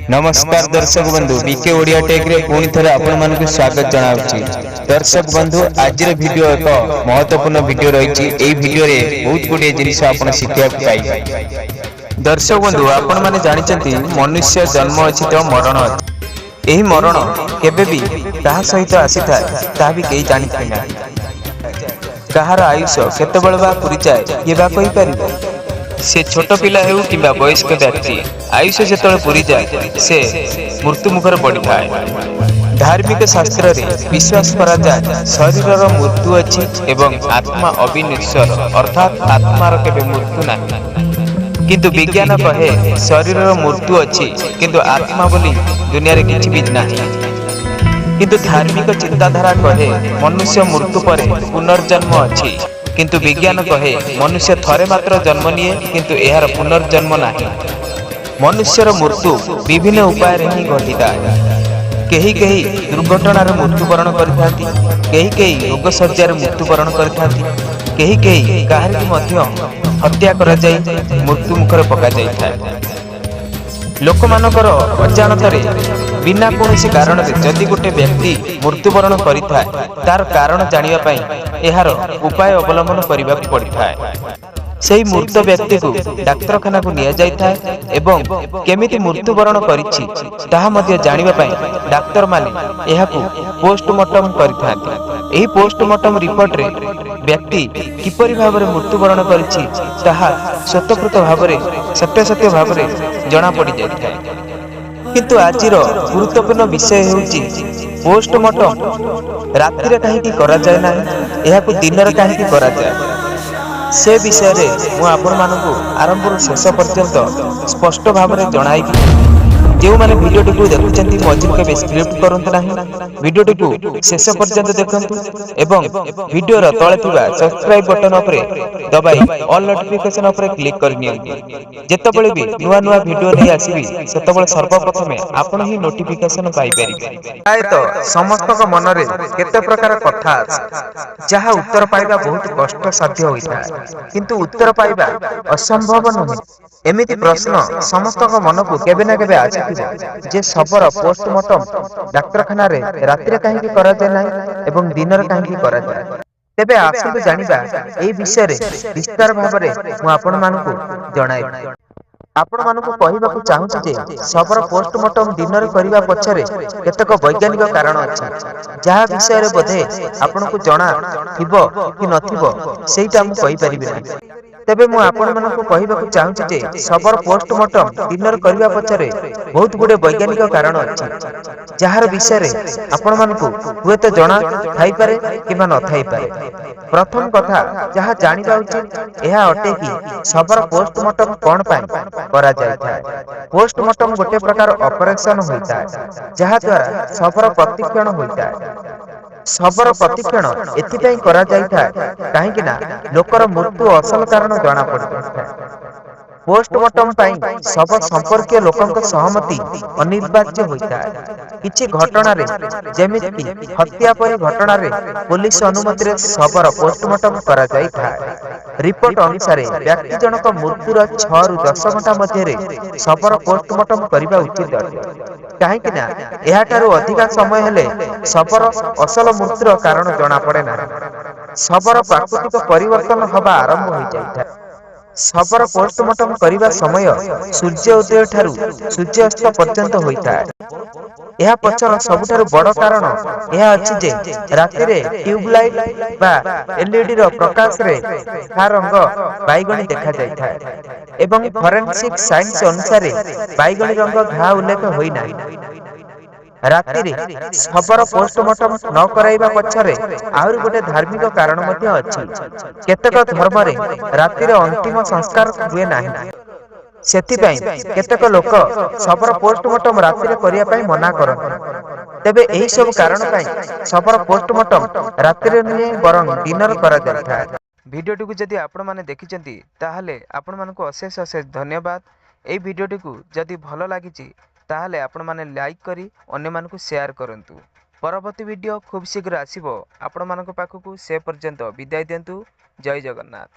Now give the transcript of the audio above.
नमस्कार दर्शक बंधु बीके ओडिया टेक रे पुणी थे आपण मानक स्वागत जनावछि। दर्शक बंधु आज वीडियो एक महत्वपूर्ण वीडियो रही। एई वीडियो रे बहुत गुडे जिनिस आपण शिखिया पाइबे। दर्शक बंधु आपण माने जानिचंती मनुष्य जन्म अछि तो मरण अछि। एही मरण केबे भी कहा सहित आसी थाए ता भी केई जानि थिना। कहार आयुष्य केतेबेल बा पुरी जाए ये बा कहि परिबो। से छोट पिला हेउ किबा वयस्क व्यक्ति आयुष्य जेतବେଳେ पुरी जाए से मृत्यु मुखर पड़ी थाए। धार्मिक शास्त्र रे विश्वास करा जाए शरीरर मृत्यु अछि एवं आत्मा अविनश्वर अर्थात आत्मार केबे मृत्यु नाही। किंतु विज्ञान कहे शरीरर मृत्यु अछि किंतु आत्मा बोली दुनिया रे किछि भी नाही। किंतु धार्मिक चिंताधारा कहे मनुष्य मृत्यु पर पुनर्जन्म अछि। किंतु विज्ञान कहे मनुष्य थरे मात्र जन्म निये किंतु एहार पुनर्जन्म नाही। मनुष्यर मृत्यु विभिन्न उपाय रे ही घटिता। केही केही दुर्घटनार मृत्युवरण करिथांती, केही केही रोग सज्जार मृत्युवरण करिथांती, केही केही काहारी मध्य हत्या करा जाई मृत्यु मुखरे पका जाई थाए। लोक मानकर अजाणतरे बिना कोनोसी कारण रे जदि गोटे व्यक्ति मृत्युवरण करिथाए तार कारण जानिबा पई एहार उपाय अवलंबन करिबा पड़िथाए। सेही मृत व्यक्ति को डाक्तरखाना को निया जाई थाए एवं केमिति मृत्युवरण करिछि ताहा मध्ये जानिबा पई डाक्तर माने एहाकू पोस्टमार्टम करिथांती। एही पोस्टमार्टम रिपोर्ट रे व्यक्ति किपरि भाबरे मृत्युवरण करिछि ताहा स्वतःप्रत भाबरे सत्य भाबरे जना पड़ी जाई थाए। किंतु आजिर गुरुत्वपूर्ण विषय हेउछि पोस्टमार्टम रात्रि कहीं करा जाए ना, एहाकू दिन रे कहीं करा जाए से विषय रे मु आपण मानकू आरंभ शेष पर्यंत स्पष्ट भाव में जणाइबी। जो माने वीडियो टी को देखुचंती मजिल के स्क्रिप्ट करंतु नाही, वीडियो टी को शेष पर्यंत देखंतु एवं वीडियो रा तळे थिबा सब्सक्राइब बटन उपरे दबाई ऑल नोटिफिकेशन उपरे क्लिक कर नियंतु। जेतेबेले भी नुवा नुवा वीडियो नै आसीबी सेतेबेले सर्वप्रथमे आपण ही नोटिफिकेशन पाई परिबे। आय तो समस्त को मन रे केते प्रकार कथा अछि जहा उत्तर पाइबा बहुत कष्ट साध्य होइता, किंतु उत्तर पाइबा असंभव नुहे। एमिति प्रश्न समस्त को मन को केबे ना केबे आछिथिबो जे सबर पोस्टमार्टम डाक्तरखाना रे रात्रि काहे करा जाय नै एवं दिन रे काहे करा जाय। तेबे आसंतु जानिबा एई विषय रे विस्तार भाव रे मु आपण मानकू जणाइबी। आपण मानकू कहिबाकू चाहूछि जे सबर पोस्टमार्टम दिन रे करिबा पछरे केतक वैज्ञानिक कारण अछि जहा विषय रे बोधे आपनकू जणा थिबो कि नथिबो सेइटा मु कहि परिबि नै। तेबे मु आपण मानकू कहिबाकू चाहूछि जे सबर पोस्टमार्टम दिन रे करिबा पछरे बहुत गुडे वैज्ञानिक कारण अछि जहार विषय रे आपण मानकू हुएत जणा थाई पारे किबा न थाई पारे। प्रथम कथा जहा जानिबा उचित एहा अटे कि सबर पोस्टमार्टम कोन पाई करा जाय थाए। पोस्टमार्टम गोटे प्रकार ऑपरेशन होइता जहा द्वारा सबर प्रतिक्षण होइता। सबर प्रतिक्षण एथिपई करा जाय थाए काहे कि ना लोकर मृत्यु असल कारण जाना पड़ता। पोस्टमार्टम पाई सब संपर्कीय लोकंक सहमति अनिवार्य होइता। किछि घटना रे जेमिति हत्या परि घटना रे पुलिस अनुमति रे सबर पोस्टमार्टम करा जाय थाए। रिपोर्ट अनुसार व्यक्ति जनक मृत्युर 6 रु 10 घंटा मध्य रे सबर पोस्टमार्टम करिबा उचित अछि काहे कि ना एहा तारु अधिक समय हेले सबर असल मृत्युर कारण जणा पड़े ना। सबर प्राकृतिक परिवर्तन हवा आरंभ होई जाय। सबर पोस्टमार्टम करिबा समय सूर्य उदय ठारू सूर्य अस्त पर्यंत होइता। एहा पछर सबुठारु बड़ कारण एहा अछि जे राति रे ट्यूबलाइट बा एलईडी रो प्रकाश रे हा रंग बैगणी देखा जाय थाए एवं फोरेंसिक साइंस अनुसार बैगणी रंग घा उल्लेख होई नाही। राति रे सबर पोस्टमार्टम न कराइबा पछरे आहुरी गोटे धार्मिक कारण मध्ये अछि। केतक धर्म रे राति रे अंतिम संस्कार हुए नाही, सेति पई केतक लोक सबर पोस्टमार्टम राति रे करिया पई मना करन। तेबे एही सब कारण पई सबर पोस्टमार्टम राति रे नुहे बरं दिन रे करा जाय थाए। वीडियो टिकु जदि आपण माने देखिचंती ताहाले आपण मानकू अशेष अशेष धन्यवाद। एई वीडियो टिकु जदि भलो लागिची ताहाले आपण माने लाइक करी अन्य मानकू शेयर करंतु। परवर्ती वीडियो खूब शीघ्र आसीबो आपण मानक पाखकू से पर्यंत विदाय देंतु। जय जगन्नाथ।